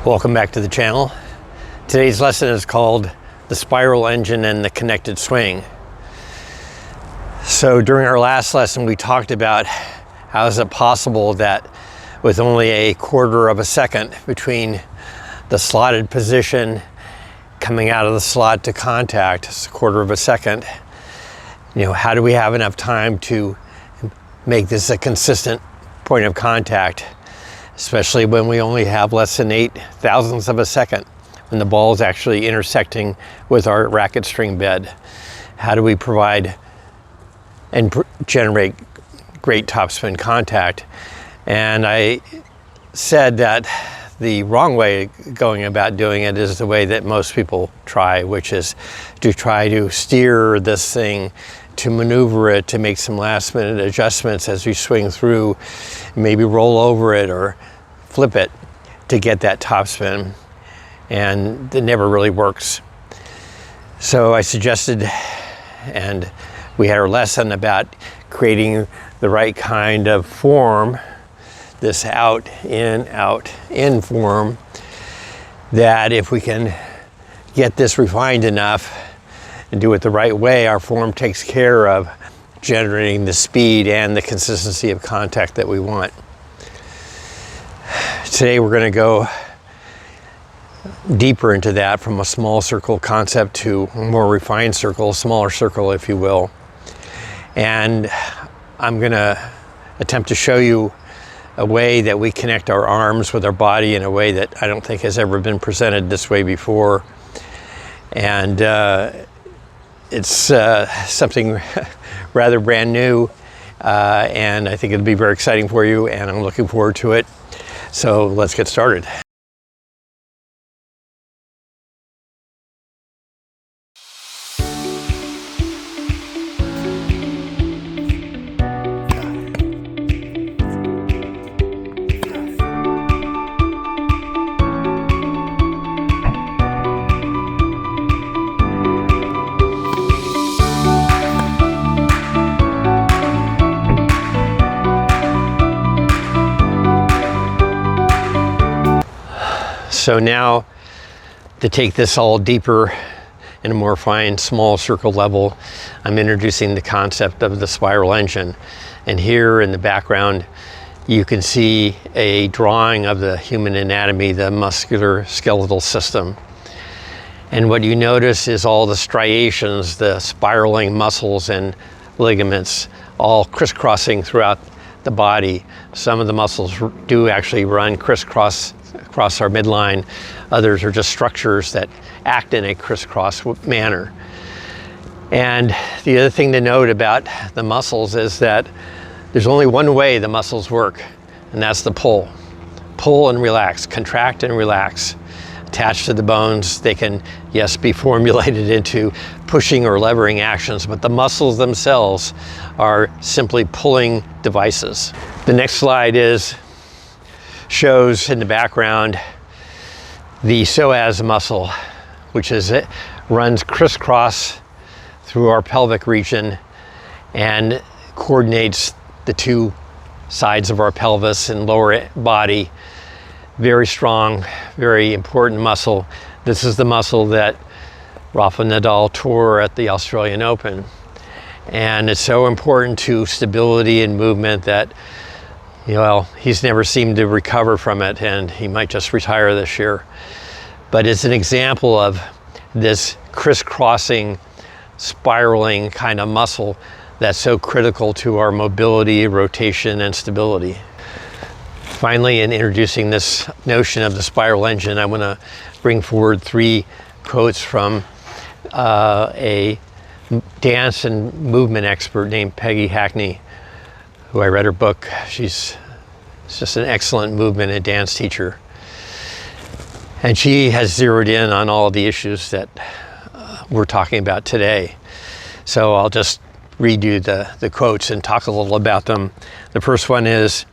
Welcome back to the channel. Today's lesson is called The Spiral Engine and the Connected Swing. So during our last lesson we talked about how is it possible that with only a quarter of a second between the slotted position coming out of the slot to contact, it's a quarter of a second, how do we have enough time to make this a consistent point of contact, especially when we only have less than 8 thousandths of a second when the ball is actually intersecting with our racket string bed. How do we provide and generate great topspin contact? And I said that the wrong way going about doing it is the way that most people try, which is to try to steer this thing, to maneuver it, to make some last minute adjustments as we swing through, maybe roll over it or flip it to get that topspin, and it never really works. So I suggested, and we had our lesson about creating the right kind of form, this out, in form, that if we can get this refined enough and do it the right way, our form takes care of generating the speed and the consistency of contact that we want. Today we're going to go deeper into that, from a small circle concept to a more refined circle, smaller circle if you will. And I'm going to attempt to show you a way that we connect our arms with our body in a way that I don't think has ever been presented this way before. And it's something rather brand new, and I think it'll be very exciting for you, and I'm looking forward to it. So let's get started. So now, to take this all deeper in a more fine, small circle level, I'm introducing the concept of the spiral engine. And here in the background, you can see a drawing of the human anatomy, the muscular skeletal system. And what you notice is all the striations, the spiraling muscles and ligaments, all crisscrossing throughout the body. Some of the muscles do actually run crisscross across our midline. Others are just structures that act in a crisscross manner. And the other thing to note about the muscles is that there's only one way the muscles work, and that's the pull. Pull and relax, contract and relax. Attached to the bones, they can, yes, be formulated into pushing or levering actions, but the muscles themselves are simply pulling devices. The next slide shows in the background the psoas muscle, which runs crisscross through our pelvic region and coordinates the two sides of our pelvis and lower body. Very strong, very important muscle. This is the muscle that Rafa Nadal tore at the Australian Open. And it's so important to stability and movement that, he's never seemed to recover from it, and he might just retire this year. But it's an example of this crisscrossing, spiraling kind of muscle that's so critical to our mobility, rotation, and stability. Finally, in introducing this notion of the spiral engine, I want to bring forward 3 quotes from a dance and movement expert named Peggy Hackney, who I read her book. She's just an excellent movement and dance teacher. And she has zeroed in on all of the issues that we're talking about today. So I'll just read you the quotes and talk a little about them. The first one is,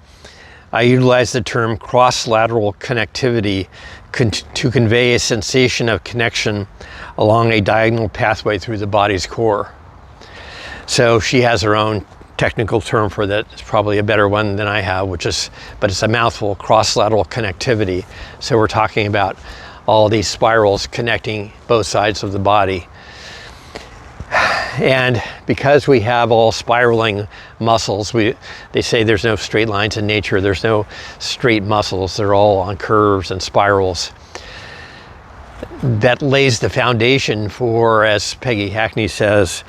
I utilize the term cross-lateral connectivity to convey a sensation of connection along a diagonal pathway through the body's core. So she has her own technical term for that is probably a better one than I have, but it's a mouthful, cross-lateral connectivity. So we're talking about all these spirals connecting both sides of the body. And because we have all spiraling muscles, they say there's no straight lines in nature, there's no straight muscles, they're all on curves and spirals. That lays the foundation for, as Peggy Hackney says,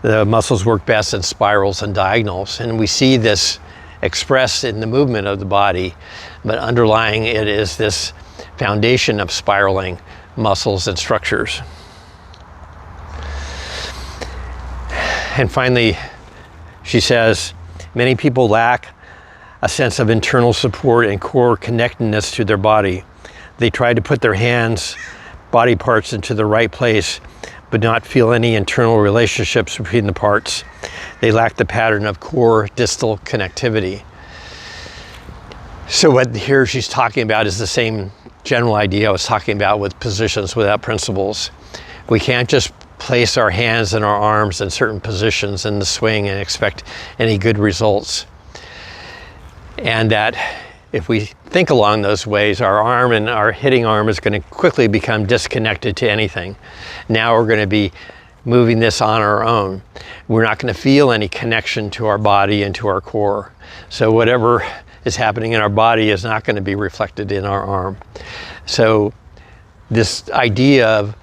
the muscles work best in spirals and diagonals. And we see this expressed in the movement of the body, but underlying it is this foundation of spiraling muscles and structures. And finally, she says, many people lack a sense of internal support and core connectedness to their body. They try to put their hands, body parts into the right place, but not feel any internal relationships between the parts. They lack the pattern of core distal connectivity. So what here she's talking about is the same general idea I was talking about with positions without principles. We can't just place our hands and our arms in certain positions in the swing and expect any good results. And that if we think along those ways, our arm and our hitting arm is going to quickly become disconnected to anything. Now we're going to be moving this on our own. We're not going to feel any connection to our body and to our core. So whatever is happening in our body is not going to be reflected in our arm. So this idea of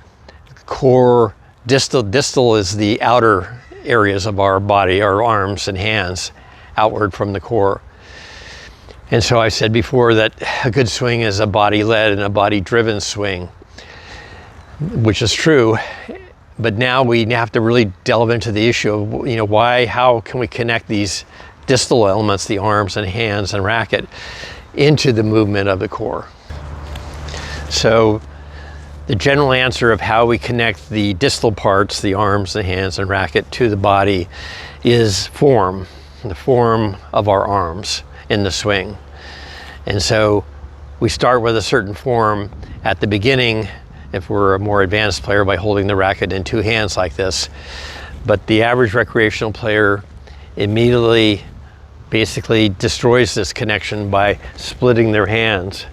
core distal is the outer areas of our body, our arms and hands, outward from the core. And so I said before that a good swing is a body-led and a body-driven swing, which is true. But now we have to really delve into the issue of, how can we connect these distal elements, the arms and hands and racket, into the movement of the core. So the general answer of how we connect the distal parts, the arms, the hands, and racket to the body is form, the form of our arms in the swing. And so we start with a certain form at the beginning, if we're a more advanced player, by holding the racket in two hands like this. But the average recreational player immediately basically destroys this connection by splitting their hands,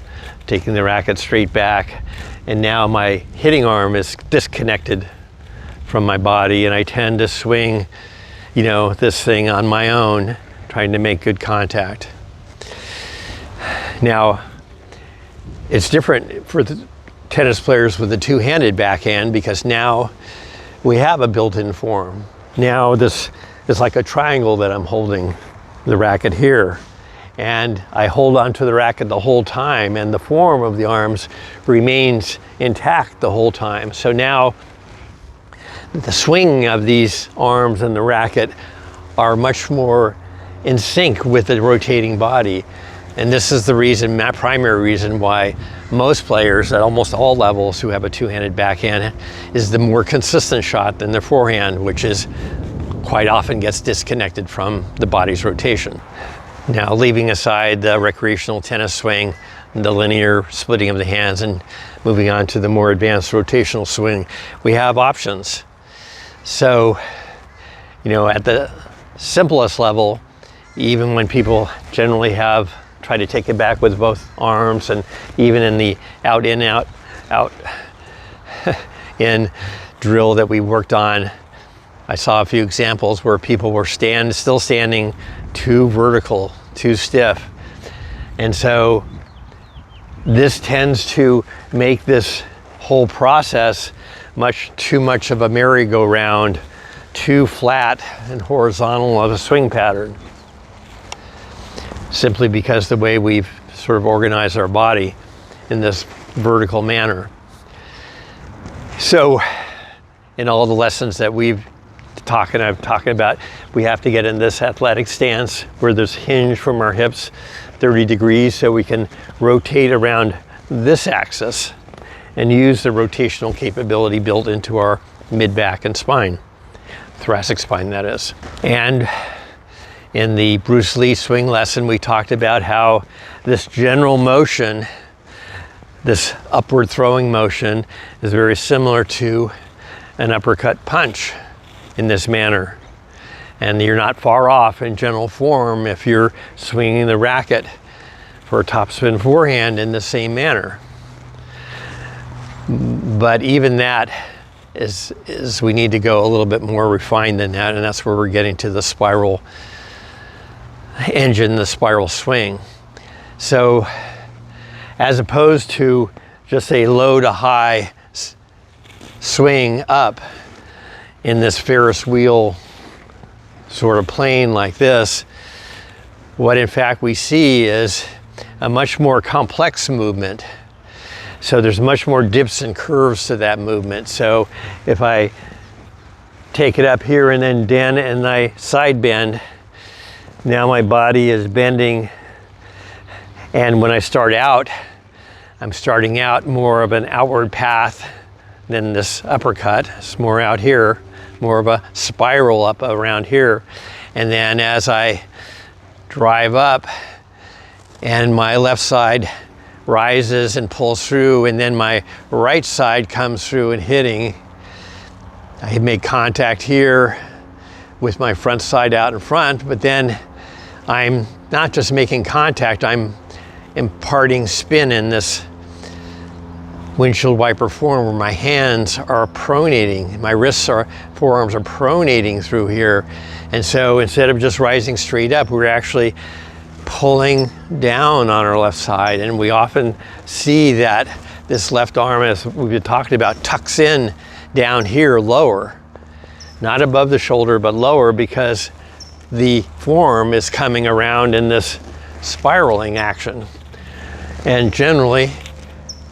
taking the racket straight back. And now my hitting arm is disconnected from my body, and I tend to swing, this thing on my own, trying to make good contact. Now, it's different for the tennis players with the two-handed backhand, because now we have a built-in form. Now this is like a triangle that I'm holding the racket here. And I hold onto the racket the whole time, and the form of the arms remains intact the whole time. So now the swing of these arms and the racket are much more in sync with the rotating body. And this is the reason, my primary reason, why most players at almost all levels who have a two-handed backhand is the more consistent shot than their forehand, which is quite often gets disconnected from the body's rotation. Now, leaving aside the recreational tennis swing, the linear splitting of the hands, and moving on to the more advanced rotational swing, we have options. So, at the simplest level, even when people generally try to take it back with both arms, and even in the out, in, out, in drill that we worked on, I saw a few examples where people were still standing too vertical, too stiff. And so this tends to make this whole process too much of a merry-go-round, too flat and horizontal of a swing pattern, simply because the way we've sort of organized our body in this vertical manner. So in all the lessons that I'm talking about, we have to get in this athletic stance where there's hinge from our hips 30 degrees, so we can rotate around this axis and use the rotational capability built into our mid-back and spine, thoracic spine, that is. And in the Bruce Lee swing lesson, we talked about how this general motion, this upward throwing motion, is very similar to an uppercut punch in this manner. And you're not far off in general form if you're swinging the racket for a topspin forehand in the same manner. But even that is we need to go a little bit more refined than that, and that's where we're getting to the spiral engine, the spiral swing. So as opposed to just a low to high swing up in this Ferris wheel sort of plane like this, what in fact we see is a much more complex movement. So there's much more dips and curves to that movement. So if I take it up here and then I side bend, now my body is bending. And when I start out, I'm starting out more of an outward path than this uppercut. It's more out here, more of a spiral up around here. And then as I drive up and my left side rises and pulls through, and then my right side comes through and hitting, I make contact here with my front side out in front, but then I'm not just making contact, I'm imparting spin in this windshield wiper form where my hands are pronating, my forearms are pronating through here. And so instead of just rising straight up, we're actually pulling down on our left side. And we often see that this left arm, as we've been talking about, tucks in down here lower, not above the shoulder, but lower, because the form is coming around in this spiraling action. And generally,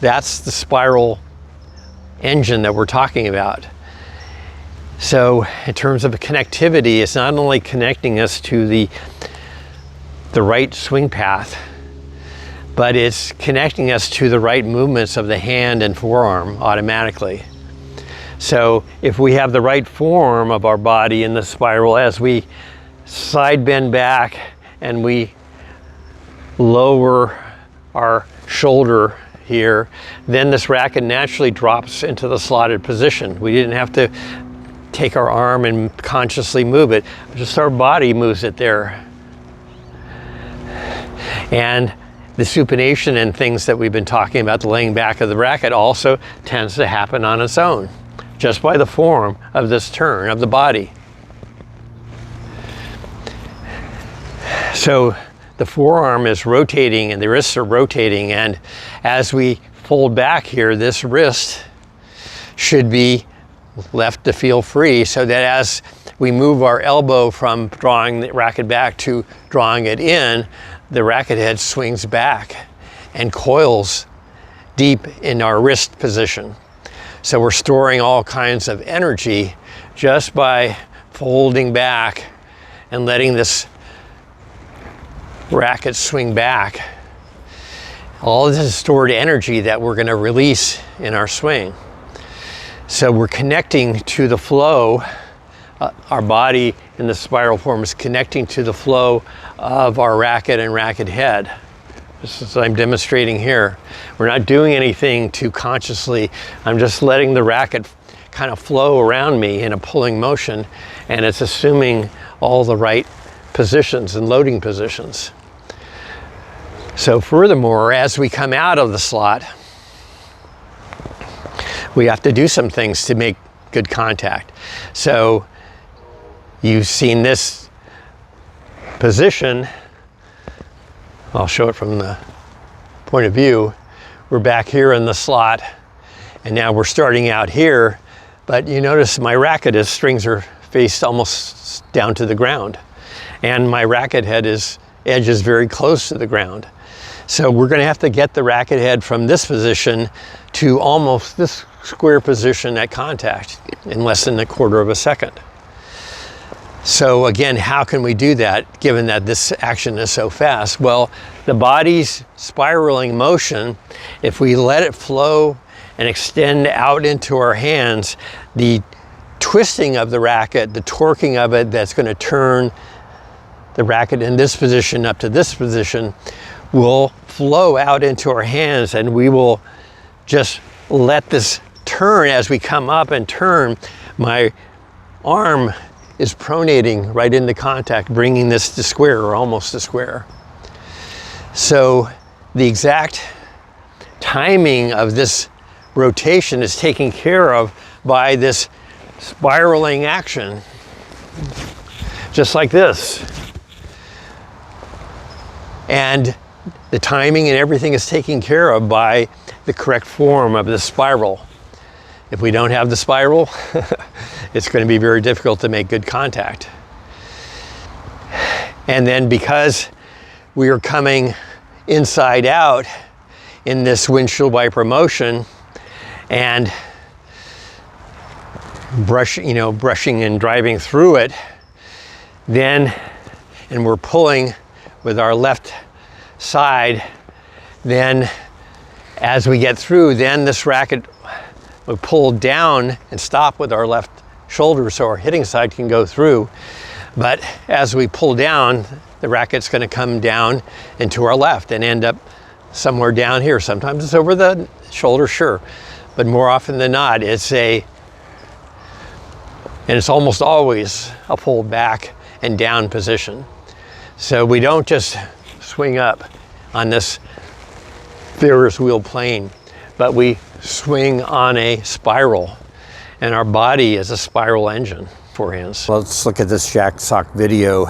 that's the spiral engine that we're talking about. So in terms of connectivity, it's not only connecting us to the right swing path, but it's connecting us to the right movements of the hand and forearm automatically. So if we have the right form of our body in the spiral, as we side bend back and we lower our shoulder here, then this racket naturally drops into the slotted position. We didn't have to take our arm and consciously move it, just our body moves it there. And the supination and things that we've been talking about, the laying back of the racket, also tends to happen on its own, just by the form of this turn of the body. So the forearm is rotating and the wrists are rotating, and as we fold back here, this wrist should be left to feel free, so that as we move our elbow from drawing the racket back to drawing it in, the racket head swings back and coils deep in our wrist position. So we're storing all kinds of energy just by folding back and letting this racket swing back. All this is stored energy that we're going to release in our swing. So we're connecting to the flow. Our body in the spiral form is connecting to the flow of our racket and racket head. This is what I'm demonstrating here. We're not doing anything to consciously, I'm just letting the racket kind of flow around me in a pulling motion, and it's assuming all the right positions and loading positions. So furthermore, as we come out of the slot, we have to do some things to make good contact. So you've seen this position. I'll show it from the point of view. We're back here in the slot, and now we're starting out here, but you notice my racket strings are faced almost down to the ground, and my racket head edge is very close to the ground. So we're going to have to get the racket head from this position to almost this square position at contact in less than a quarter of a second. So again, how can we do that given that this action is so fast? Well, the body's spiraling motion, if we let it flow and extend out into our hands, the twisting of the racket, the torquing of it that's going to turn the racket in this position up to this position will flow out into our hands, and we will just let this turn as we come up and turn. My arm is pronating right into contact, bringing this to square or almost to square. So the exact timing of this rotation is taken care of by this spiraling action, just like this. And the timing and everything is taken care of by the correct form of the spiral. If we don't have the spiral, it's going to be very difficult to make good contact. And then because we are coming inside out in this windshield wiper motion and brushing and driving through it, then, and we're pulling with our left side, then as we get through, then this racket will pull down and stop with our left shoulder so our hitting side can go through. But as we pull down, the racket's going to come down into our left and end up somewhere down here. Sometimes it's over the shoulder, sure, but more often than not, it's almost always a pull back and down position. So we don't just swing up on this Ferris wheel plane, but we swing on a spiral, and our body is a spiral engine, forehands. Let's look at this jack sock video,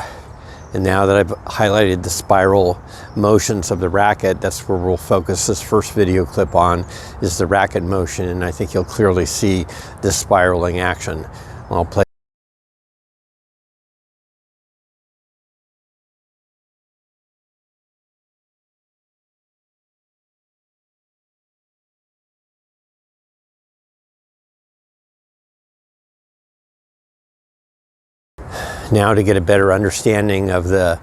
and now that I've highlighted the spiral motions of the racket, that's where we'll focus this first video clip on, is the racket motion, and I think you'll clearly see this spiraling action. I'll play. Now, to get a better understanding of the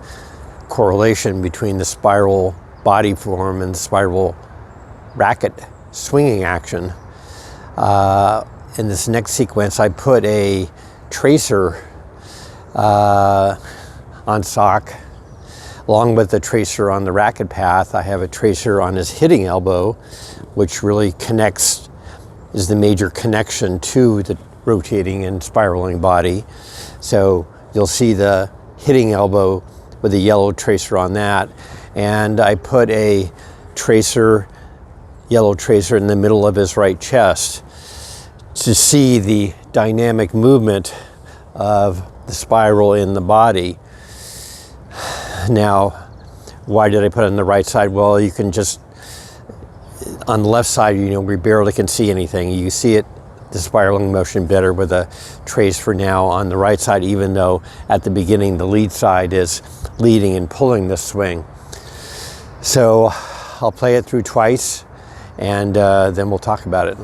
correlation between the spiral body form and the spiral racket swinging action, in this next sequence I put a tracer on sock along with the tracer on the racket path. I have a tracer on his hitting elbow, which really is the major connection to the rotating and spiraling body. So you'll see the hitting elbow with a yellow tracer on that. And I put a yellow tracer in the middle of his right chest to see the dynamic movement of the spiral in the body. Now, why did I put it on the right side? Well, you can just, on the left side, we barely can see anything. You see it, the spiraling motion, better with a trace for now on the right side, even though at the beginning the lead side is leading and pulling the swing. So I'll play it through twice, and then we'll talk about it.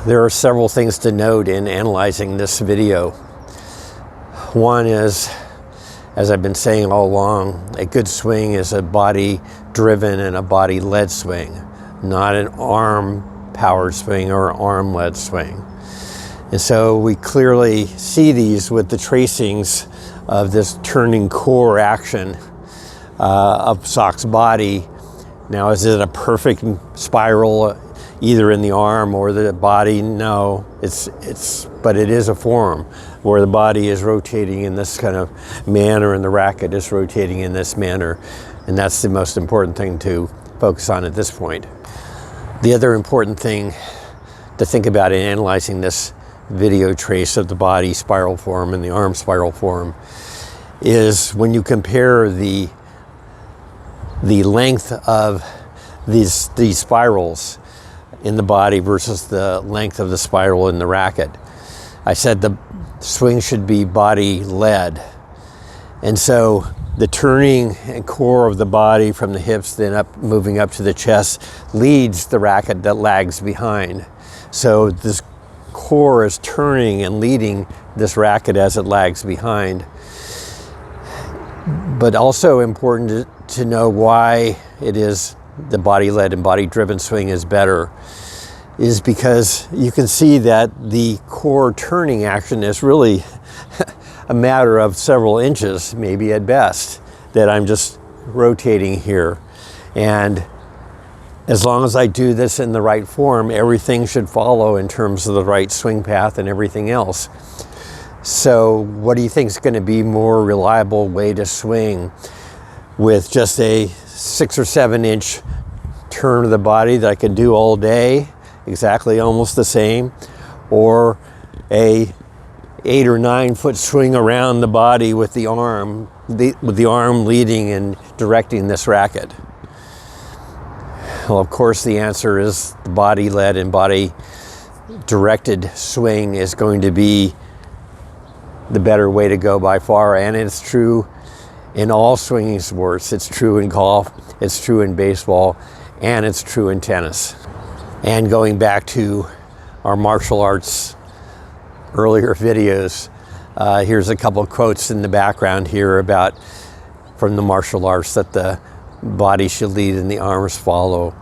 There are several things to note in analyzing this video. One is, as I've been saying all along, a good swing is a body-driven and a body-led swing, not an arm-powered swing or arm-led swing. And so we clearly see these with the tracings of this turning core action of Sock's body. Now, is it a perfect spiral either in the arm or the body? No, but it is a form where the body is rotating in this kind of manner and the racket is rotating in this manner. And that's the most important thing to focus on at this point. The other important thing to think about in analyzing this video trace of the body spiral form and the arm spiral form is when you compare the length of these spirals in the body versus the length of the spiral in the racket. I said the swing should be body led. And so the turning and core of the body from the hips then moving up to the chest leads the racket that lags behind. So this core is turning and leading this racket as it lags behind. But also important to know why it is the body-led and body-driven swing is better is because you can see that the core turning action is really a matter of several inches, maybe at best, that I'm just rotating here. And as long as I do this in the right form, everything should follow in terms of the right swing path and everything else. So what do you think is going to be more reliable way to swing, with just a 6 or 7 inch turn of the body that I can do all day, exactly almost the same, or a 8 or 9 foot swing around the body with the arm, with the arm leading and directing this racket? Well, of course, the answer is the body-led and body-directed swing is going to be the better way to go by far, and it's true in all swinging sports. It's true in golf, it's true in baseball, and it's true in tennis. And going back to our martial arts earlier videos, here's a couple of quotes in the background here about from the martial arts, that the body should lead and the arms follow,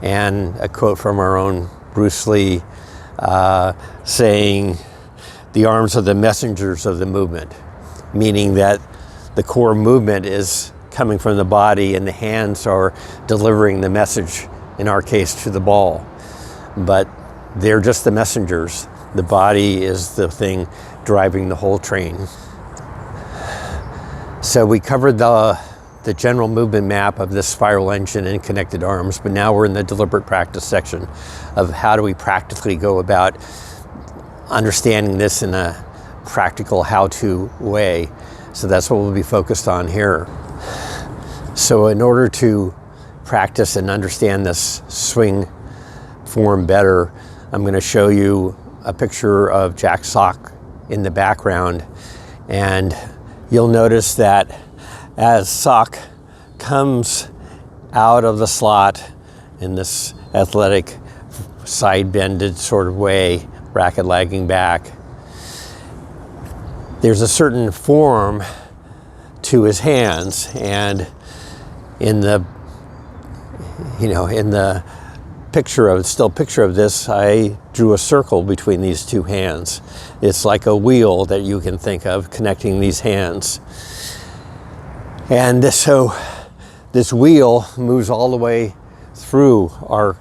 and a quote from our own Bruce Lee saying, "The arms are the messengers of the movement," meaning that the core movement is coming from the body and the hands are delivering the message, in our case to the ball, but they're just the messengers. The body is the thing driving the whole train. So we covered the general movement map of this spiral engine and connected arms, but now we're in the deliberate practice section of how do we practically go about understanding this in a practical how-to way. So that's what we'll be focused on here. So in order to practice and understand this swing form better, I'm going to show you a picture of Jack Sock in the background, and you'll notice that as Sock comes out of the slot in this athletic side bended sort of way, racket lagging back, there's a certain form to his hands, and in the still picture of this, I drew a circle between these two hands. It's like a wheel that you can think of connecting these hands. And so this wheel moves all the way through our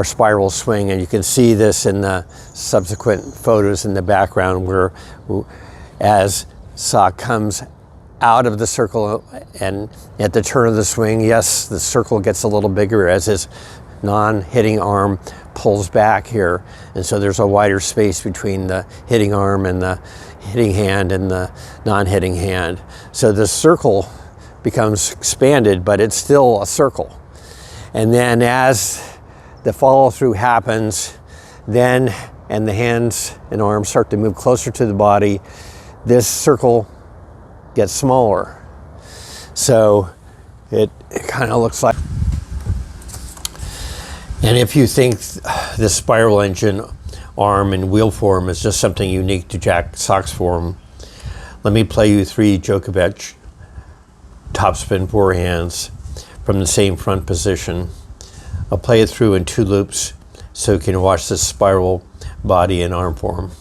spiral swing, and you can see this in the subsequent photos in the background, where as Sock comes out of the circle and at the turn of the swing, yes, the circle gets a little bigger as his non-hitting arm pulls back here, and so there's a wider space between the hitting arm and the hitting hand and the non-hitting hand. So the circle becomes expanded, but it's still a circle. And then as the follow through happens, then and the hands and arms start to move closer to the body, this circle gets smaller. So it kind of looks like, and if you think this spiral engine arm and wheel form is just something unique to Jack Sock's form, let me play you 3 Djokovic topspin forehands from the same front position. I'll play it through in 2 loops so you can watch this spiral body and arm form.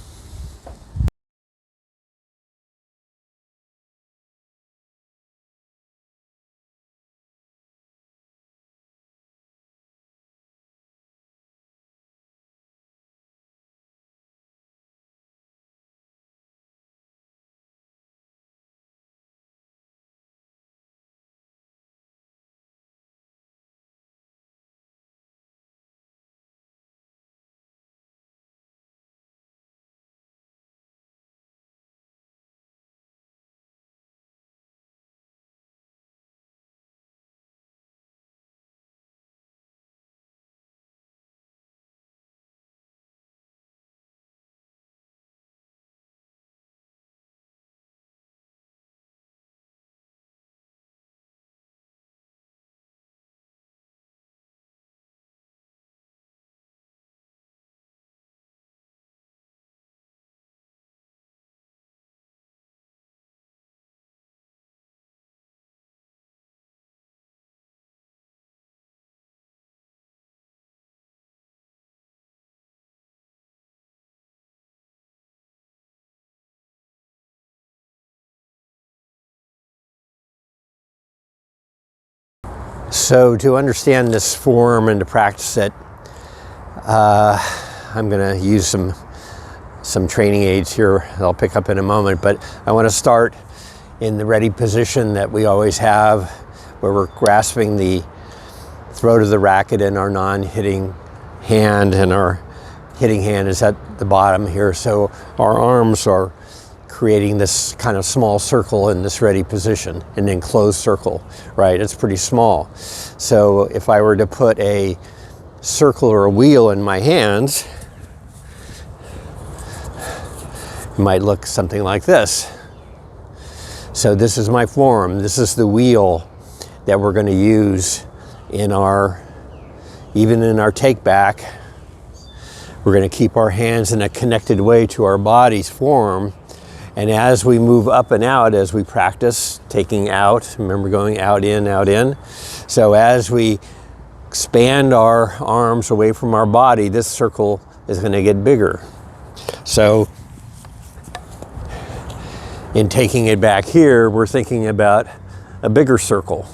So to understand this form and to practice it, I'm going to use some training aids here that I'll pick up in a moment, but I want to start in the ready position that we always have, where we're grasping the throat of the racket in our non-hitting hand, and our hitting hand is at the bottom here. So our arms are creating this kind of small circle in this ready position, an enclosed circle, right? It's pretty small. So if I were to put a circle or a wheel in my hands, it might look something like this. So this is my form. This is the wheel that we're going to use in even in our take back. We're going to keep our hands in a connected way to our body's form. And as we move up and out, as we practice taking out, remember going out, in, out, in. So as we expand our arms away from our body, this circle is going to get bigger. So in taking it back here, we're thinking about a bigger circle.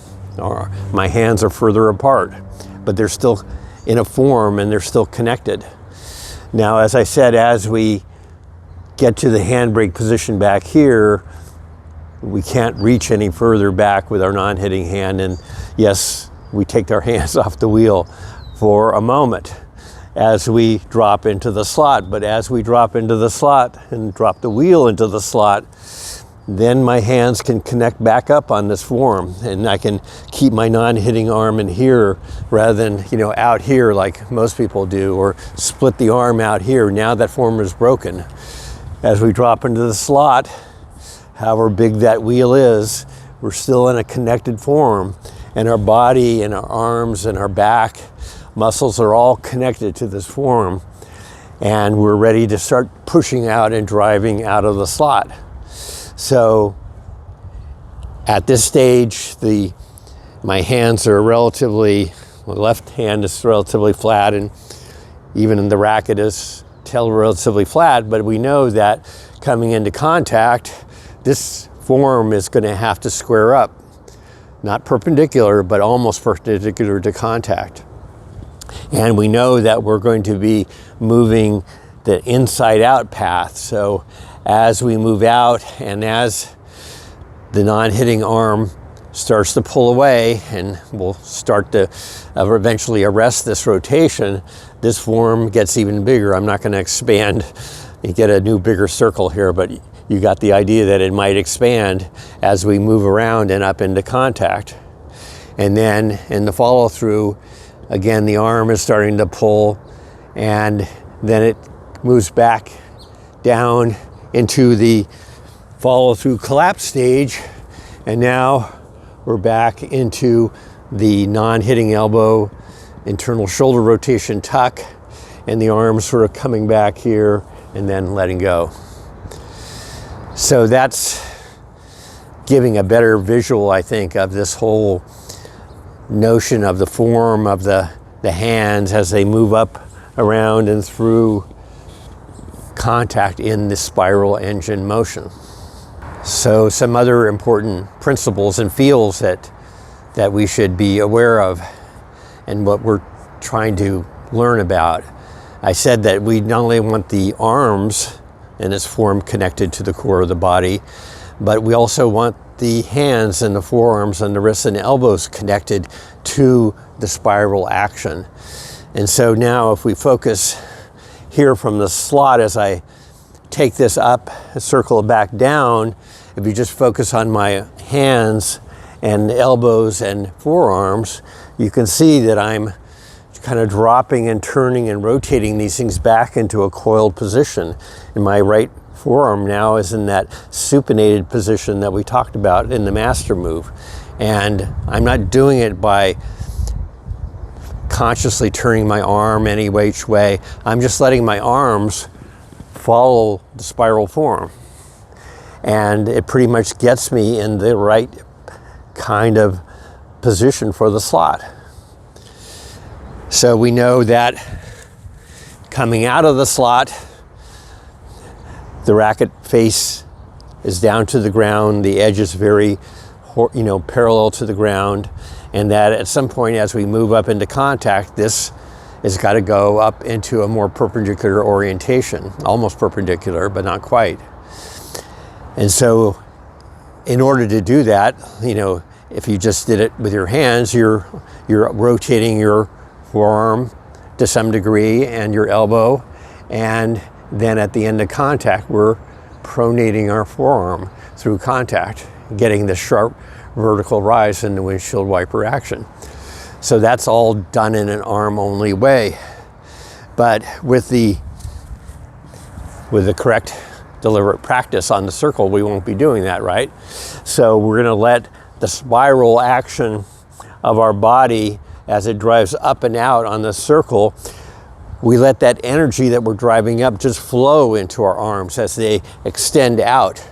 My hands are further apart, but they're still in a form and they're still connected. Now, as I said, as we get to the handbrake position back here, we can't reach any further back with our non-hitting hand. And yes, we take our hands off the wheel for a moment as we drop into the slot. But as we drop into the slot and drop the wheel into the slot, then my hands can connect back up on this form, and I can keep my non-hitting arm in here rather than, out here like most people do, or split the arm out here. Now that form is broken. As we drop into the slot, however big that wheel is, we're still in a connected form, and our body and our arms and our back muscles are all connected to this form, and we're ready to start pushing out and driving out of the slot. So at this stage, my hands are my left hand is relatively flat, and even in the racket is relatively flat, but we know that coming into contact, this form is going to have to square up. Not perpendicular, but almost perpendicular to contact. And we know that we're going to be moving the inside out path. So as we move out and as the non-hitting arm starts to pull away and we'll start to eventually arrest this rotation, this form gets even bigger. I'm not going to expand and get a new bigger circle here, but you got the idea that it might expand as we move around and up into contact. And then in the follow through, again, the arm is starting to pull, and then it moves back down into the follow through collapse stage. And now we're back into the non-hitting elbow, internal shoulder rotation tuck, and the arms sort of coming back here and then letting go. So that's giving a better visual, I think, of this whole notion of the form of the hands as they move up, around, and through contact in the spiral engine motion. So some other important principles and feels that we should be aware of and what we're trying to learn about. I said that we not only want the arms in its form connected to the core of the body, but we also want the hands and the forearms and the wrists and elbows connected to the spiral action. And so now if we focus here from the slot, as I take this up, circle back down, if you just focus on my hands and elbows and forearms, you can see that I'm kind of dropping and turning and rotating these things back into a coiled position. And my right forearm now is in that supinated position that we talked about in the master move. And I'm not doing it by consciously turning my arm any which way. I'm just letting my arms follow the spiral form. And it pretty much gets me in the right kind of position for the slot. So we know that coming out of the slot, the racket face is down to the ground, the edge is very parallel to the ground, and that at some point as we move up into contact, this has got to go up into a more perpendicular orientation, almost perpendicular, but not quite. And so in order to do that, if you just did it with your hands, you're rotating your forearm to some degree and your elbow, and then at the end of contact, we're pronating our forearm through contact, getting the sharp vertical rise in the windshield wiper action. So that's all done in an arm-only way. But with the correct deliberate practice on the circle, we won't be doing that, right? So we're going to let the spiral action of our body as it drives up and out on the circle, we let that energy that we're driving up just flow into our arms as they extend out.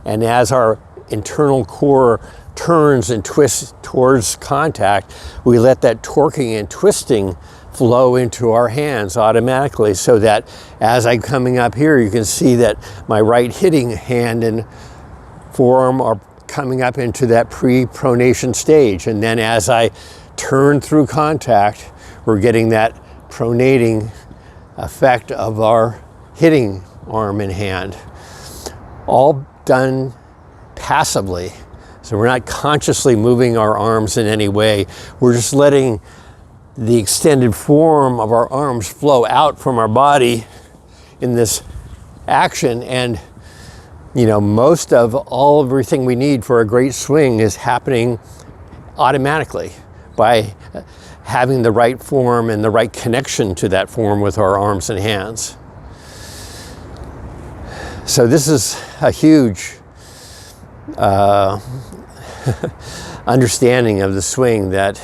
And as our internal core turns and twists towards contact, we let that torquing and twisting flow into our hands automatically, so that as I'm coming up here, you can see that my right hitting hand and forearm are coming up into that pre-pronation stage. And then as I turn through contact, we're getting that pronating effect of our hitting arm and hand, all done passively. So we're not consciously moving our arms in any way. We're just letting the extended form of our arms flow out from our body in this action. And most of everything we need for a great swing is happening automatically by having the right form and the right connection to that form with our arms and hands. So this is a huge understanding of the swing that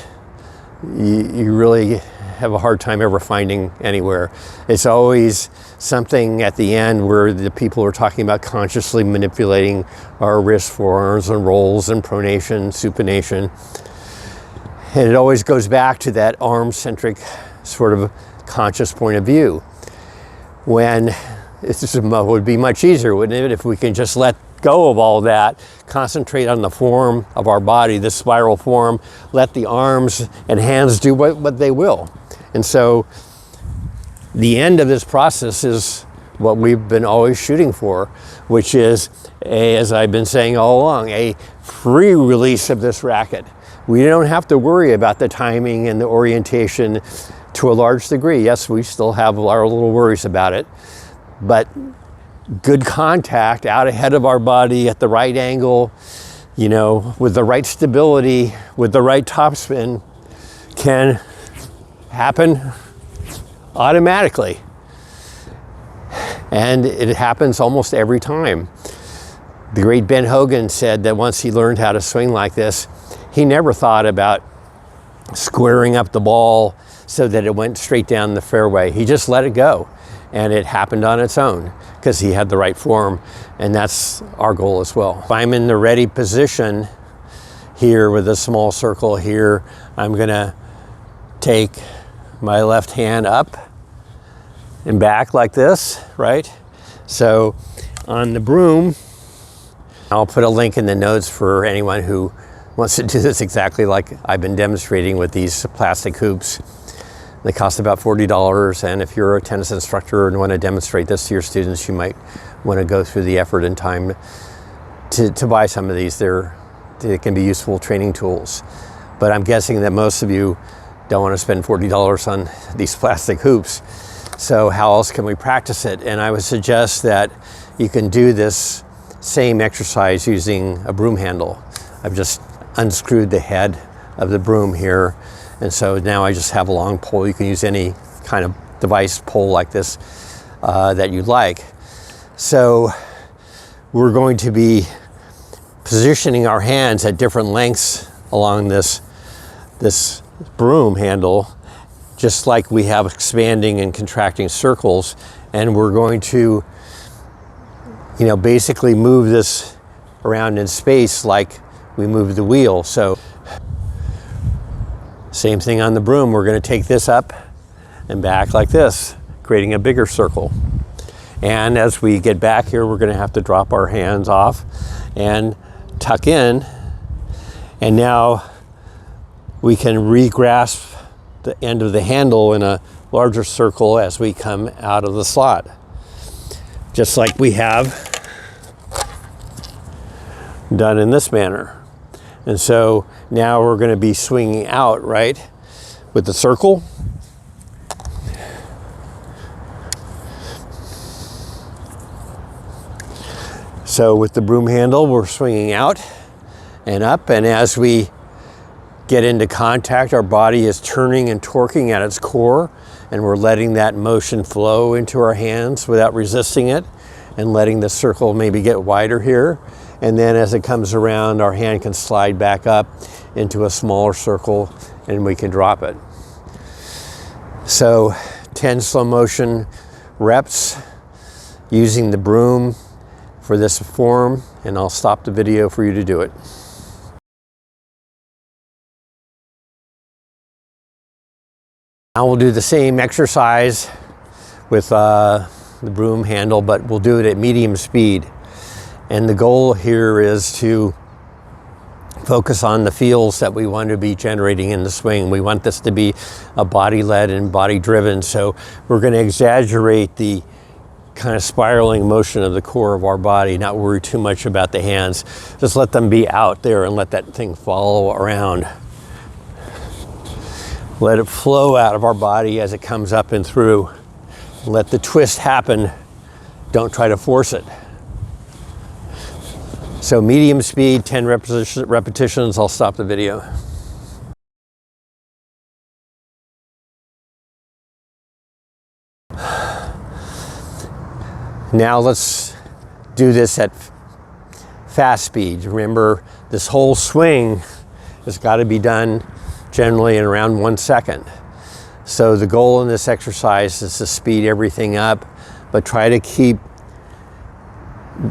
you really have a hard time ever finding anywhere. It's always something at the end where the people are talking about consciously manipulating our wrists, forearms, and rolls and pronation, supination. And it always goes back to that arm-centric sort of conscious point of view. When it would be much easier, wouldn't it, if we can just let go of all that, concentrate on the form of our body, the spiral form, let the arms and hands do what they will. And so the end of this process is what we've been always shooting for, which is, as I've been saying all along, a free release of this racket. We don't have to worry about the timing and the orientation to a large degree. Yes, we still have our little worries about it, but good contact out ahead of our body at the right angle, with the right stability, with the right topspin, can happen automatically. And it happens almost every time. The great Ben Hogan said that once he learned how to swing like this, he never thought about squaring up the ball so that it went straight down the fairway. He just let it go, and it happened on its own because he had the right form, and that's our goal as well. If I'm in the ready position here with a small circle here, I'm gonna take my left hand up and back like this, right? So on the broom, I'll put a link in the notes for anyone who wants to do this exactly like I've been demonstrating with these plastic hoops. They cost about $40, and if you're a tennis instructor and want to demonstrate this to your students, you might want to go through the effort and time to buy some of these. They can be useful training tools. But I'm guessing that most of you don't want to spend $40 on these plastic hoops. So how else can we practice it? And I would suggest that you can do this same exercise using a broom handle. I've just unscrewed the head of the broom here, and so now I just have a long pole. You can use any kind of device pole like this that you'd like. So we're going to be positioning our hands at different lengths along this broom handle, just like we have expanding and contracting circles, and we're going to basically move this around in space like we move the wheel. So same thing on the broom. We're going to take this up and back like this, creating a bigger circle. And as we get back here, we're going to have to drop our hands off and tuck in And now we can re-grasp the end of the handle in a larger circle as we come out of the slot, just like we have done in this manner. And so now we're going to be swinging out, right, with the circle. So with the broom handle, we're swinging out and up, and as we get into contact, our body is turning and torquing at its core, and we're letting that motion flow into our hands without resisting it, and letting the circle maybe get wider here. And then as it comes around, our hand can slide back up into a smaller circle and we can drop it. So 10 slow motion reps using the broom for this form, and I'll stop the video for you to do it. Now we'll do the same exercise with the broom handle, but we'll do it at medium speed. And the goal here is to focus on the feels that we want to be generating in the swing. We want this to be a body-led and body-driven, so we're going to exaggerate the kind of spiraling motion of the core of our body, not worry too much about the hands. Just let them be out there and let that thing follow around. Let it flow out of our body as it comes up and through. Let the twist happen. Don't try to force it. So medium speed, 10 repetitions, I'll stop the video. Now let's do this at fast speed. Remember, this whole swing has got to be done generally in around 1 second. So the goal in this exercise is to speed everything up, but try to keep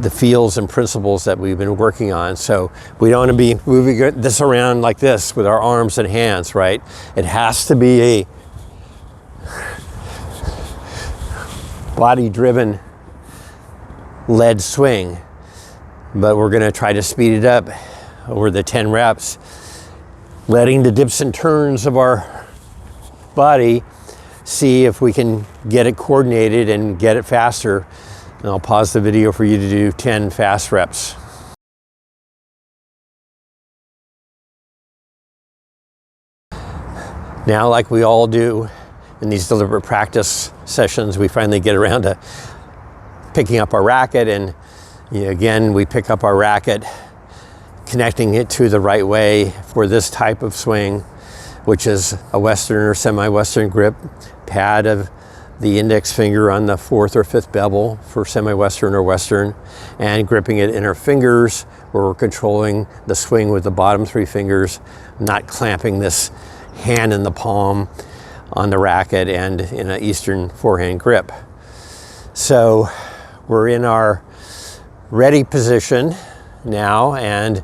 the feels and principles that we've been working on. So we don't want to be moving this around like this with our arms and hands, right? It has to be a body-driven lead swing, but we're going to try to speed it up over the 10 reps, letting the dips and turns of our body, see if we can get it coordinated and get it faster. And I'll pause the video for you to do 10 fast reps. Now, like we all do in these deliberate practice sessions, we finally get around to picking up our racket, and again, we pick up our racket, connecting it to the right way for this type of swing, which is a Western or semi-Western grip, pad of the index finger on the 4th or 5th bevel for semi-Western or Western, and gripping it in our fingers where we're controlling the swing with the bottom 3 fingers, not clamping this hand in the palm on the racket and in an Eastern forehand grip. So we're in our ready position now, and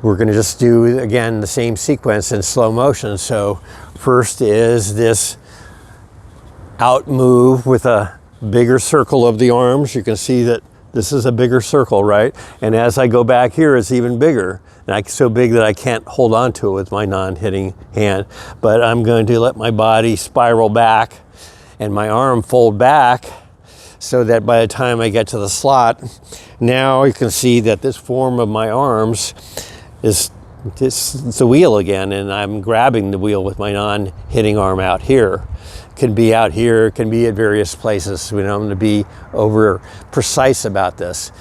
we're going to just do again the same sequence in slow motion. So first is this out move with a bigger circle of the arms. You can see that this is a bigger circle, right? And as I go back here, it's even bigger. And it's so big that I can't hold on to it with my non-hitting hand. But I'm going to let my body spiral back and my arm fold back so that by the time I get to the slot, now you can see that this form of my arms is the wheel again, and I'm grabbing the wheel with my non-hitting arm out here. Can be out here, can be at various places. We don't want to be over precise about this.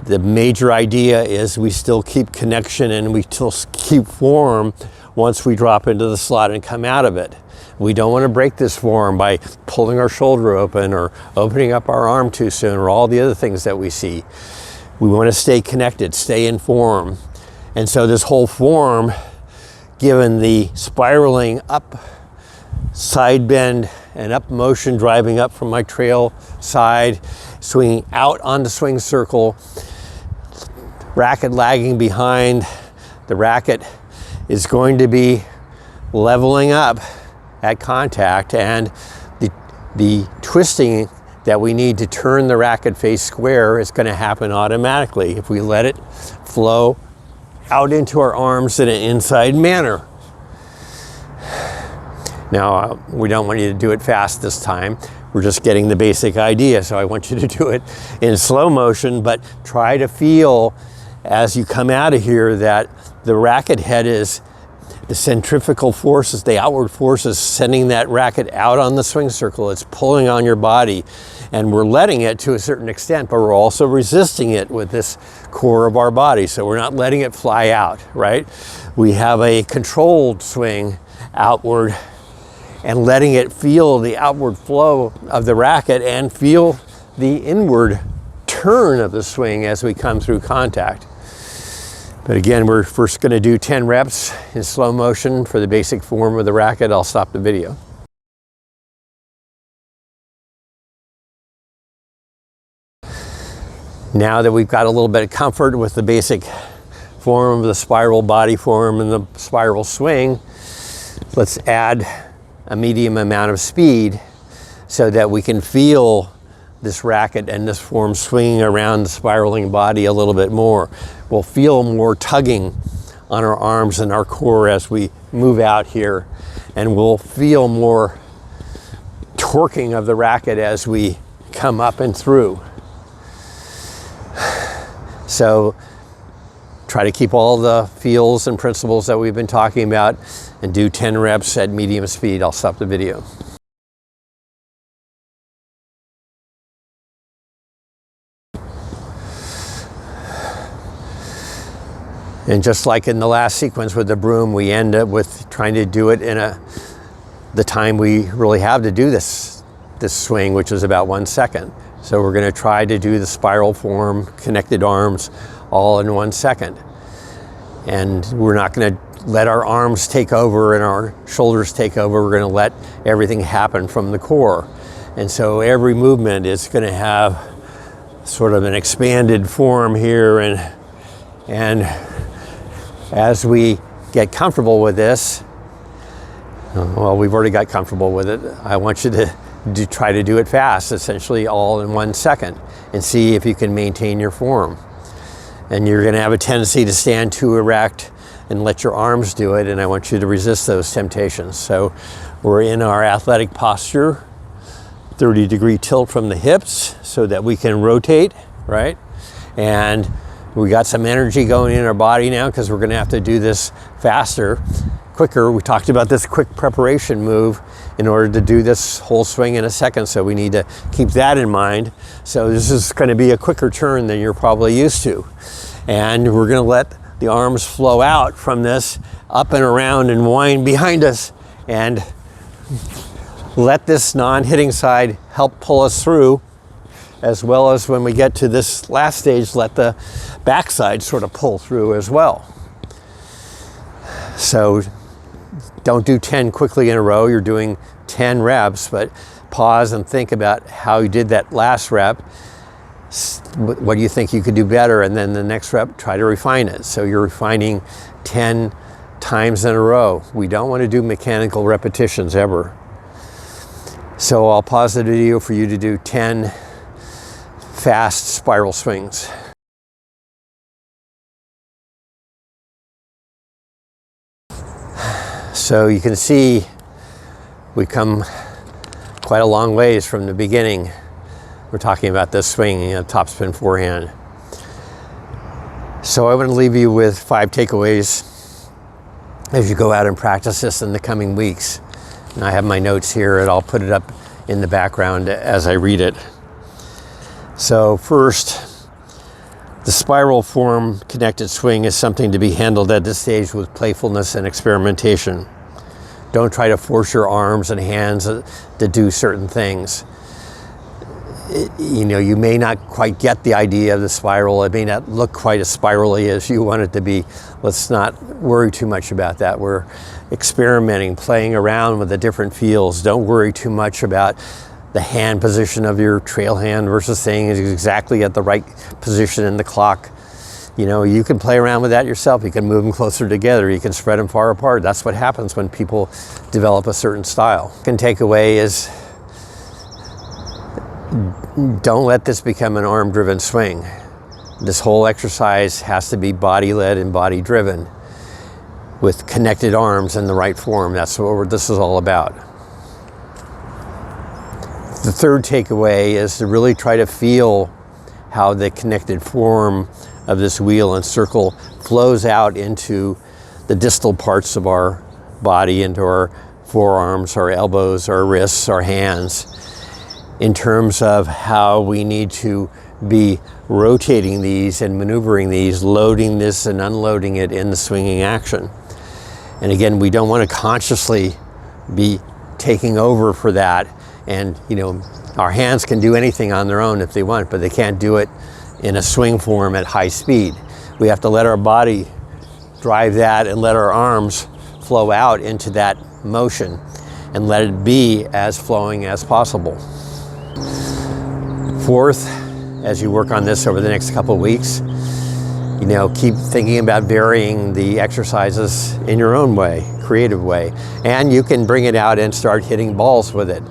The major idea is we still keep connection and we still keep form once we drop into the slot and come out of it. We don't want to break this form by pulling our shoulder open or opening up our arm too soon or all the other things that we see. We want to stay connected, stay in form. And so this whole form, given the spiraling up side bend and up motion driving up from my trail side, swinging out on the swing circle, racket lagging behind, the racket is going to be leveling up at contact, and the twisting that we need to turn the racket face square is going to happen automatically if we let it flow out into our arms in an inside manner. Now, we don't want you to do it fast this time. We're just getting the basic idea, so I want you to do it in slow motion, but try to feel as you come out of here that the racket head is the centrifugal forces, the outward forces sending that racket out on the swing circle. It's pulling on your body, and we're letting it to a certain extent, but we're also resisting it with this core of our body. So we're not letting it fly out, right? We have a controlled swing outward and letting it feel the outward flow of the racket and feel the inward turn of the swing as we come through contact. But again, we're first going to do 10 reps in slow motion for the basic form of the racket. I'll stop the video. Now that we've got a little bit of comfort with the basic form of the spiral body form and the spiral swing, let's add a medium amount of speed so that we can feel this racket and this form swinging around the spiraling body a little bit more. We'll feel more tugging on our arms and our core as we move out here, and we'll feel more torquing of the racket as we come up and through. So try to keep all the feels and principles that we've been talking about and do 10 reps at medium speed. I'll stop the video. And just like in the last sequence with the broom, we end up with trying to do it in the time we really have to do this swing, which is about 1 second. So we're going to try to do the spiral form, connected arms, all in 1 second. And we're not going to let our arms take over and our shoulders take over. We're going to let everything happen from the core. And so every movement is going to have sort of an expanded form here, and as we get comfortable with this, well, we've already got comfortable with it. I want you to try to do it fast, essentially all in 1 second, and see if you can maintain your form. And you're going to have a tendency to stand too erect and let your arms do it, and I want you to resist those temptations. So we're in our athletic posture, 30-degree tilt from the hips so that we can rotate, right? And we got some energy going in our body now because we're going to have to do this faster, quicker. We talked about this quick preparation move in order to do this whole swing in a second, so we need to keep that in mind. So this is going to be a quicker turn than you're probably used to. And we're going to let the arms flow out from this, up and around and wind behind us, and let this non-hitting side help pull us through, as well as when we get to this last stage, let the backside sort of pull through as well. So don't do 10 quickly in a row. You're doing 10 reps, but pause and think about how you did that last rep. What do you think you could do better? And then the next rep, try to refine it. So you're refining 10 times in a row. We don't want to do mechanical repetitions ever. So I'll pause the video for you to do 10 fast spiral swings. So you can see we come quite a long ways from the beginning. We're talking about this swing, topspin forehand. So I want to leave you with 5 takeaways as you go out and practice this in the coming weeks. And I have my notes here, and I'll put it up in the background as I read it. So first, the spiral form connected swing is something to be handled at this stage with playfulness and experimentation. Don't try to force your arms and hands to do certain things. You may not quite get the idea of the spiral. It may not look quite as spirally as you want it to be. Let's not worry too much about that. We're experimenting, playing around with the different feels. Don't worry too much about the hand position of your trail hand versus saying it's exactly at the right position in the clock. You can play around with that yourself. You can move them closer together. You can spread them far apart. That's what happens when people develop a certain style. Second takeaway is don't let this become an arm-driven swing. This whole exercise has to be body-led and body-driven with connected arms in the right form. That's what this is all about. The third takeaway is to really try to feel how the connected form of this wheel and circle flows out into the distal parts of our body, into our forearms, our elbows, our wrists, our hands, in terms of how we need to be rotating these and maneuvering these, loading this and unloading it in the swinging action. And again, we don't want to consciously be taking over for that. And our hands can do anything on their own if they want, but they can't do it in a swing form at high speed. We have to let our body drive that and let our arms flow out into that motion and let it be as flowing as possible. Fourth, as you work on this over the next couple of weeks, keep thinking about varying the exercises in your own way, creative way. And you can bring it out and start hitting balls with it.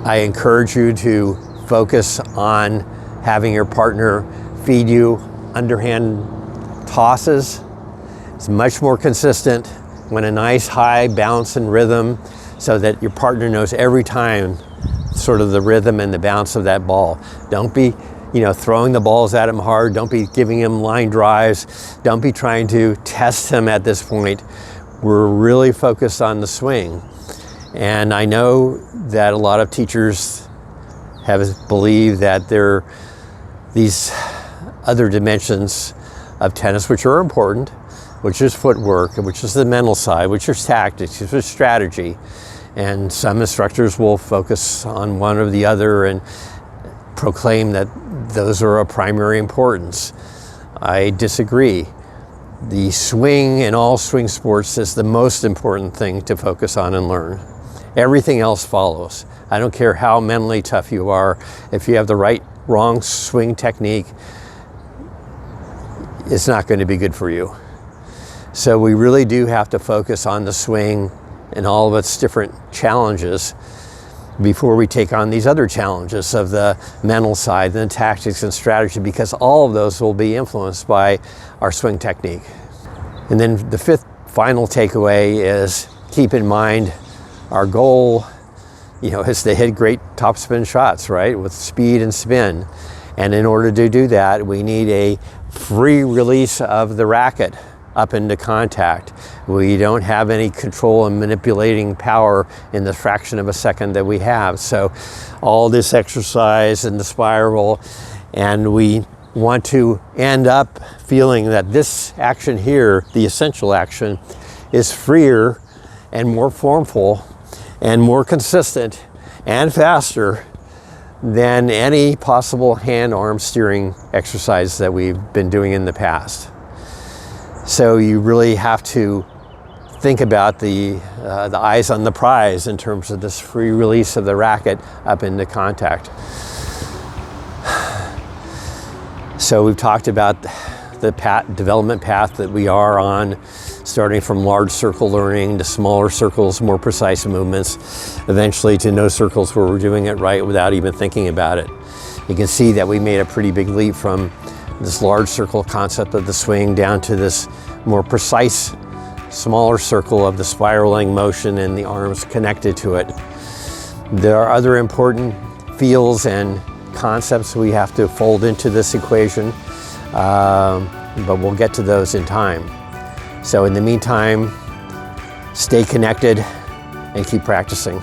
I encourage you to focus on having your partner feed you underhand tosses. It's much more consistent when a nice high bounce and rhythm, so that your partner knows every time sort of the rhythm and the bounce of that ball. Don't be throwing the balls at him hard. Don't be giving him line drives. Don't be trying to test him at this point. We're really focused on the swing. And I know that a lot of teachers have believed that there are these other dimensions of tennis which are important, which is footwork, which is the mental side, which is tactics, which is strategy. And some instructors will focus on one or the other and proclaim that those are of primary importance. I disagree. The swing in all swing sports is the most important thing to focus on and learn. Everything else follows. I don't care how mentally tough you are. If you have the wrong swing technique, it's not going to be good for you. So we really do have to focus on the swing and all of its different challenges before we take on these other challenges of the mental side, the tactics and strategy, because all of those will be influenced by our swing technique. And then the fifth final takeaway is keep in mind our goal, is to hit great topspin shots, right? With speed and spin. And in order to do that, we need a free release of the racket up into contact. We don't have any control and manipulating power in the fraction of a second that we have. So all this exercise and the spiral, and we want to end up feeling that this action here, the essential action, is freer and more formful and more consistent and faster than any possible hand-arm steering exercise that we've been doing in the past. So you really have to think about the eyes on the prize in terms of this free release of the racket up into contact. So we've talked about the development path that we are on, starting from large circle learning to smaller circles, more precise movements, eventually to no circles where we're doing it right without even thinking about it. You can see that we made a pretty big leap from this large circle concept of the swing down to this more precise, smaller circle of the spiraling motion and the arms connected to it. There are other important feels and concepts we have to fold into this equation, but we'll get to those in time. So in the meantime, stay connected and keep practicing.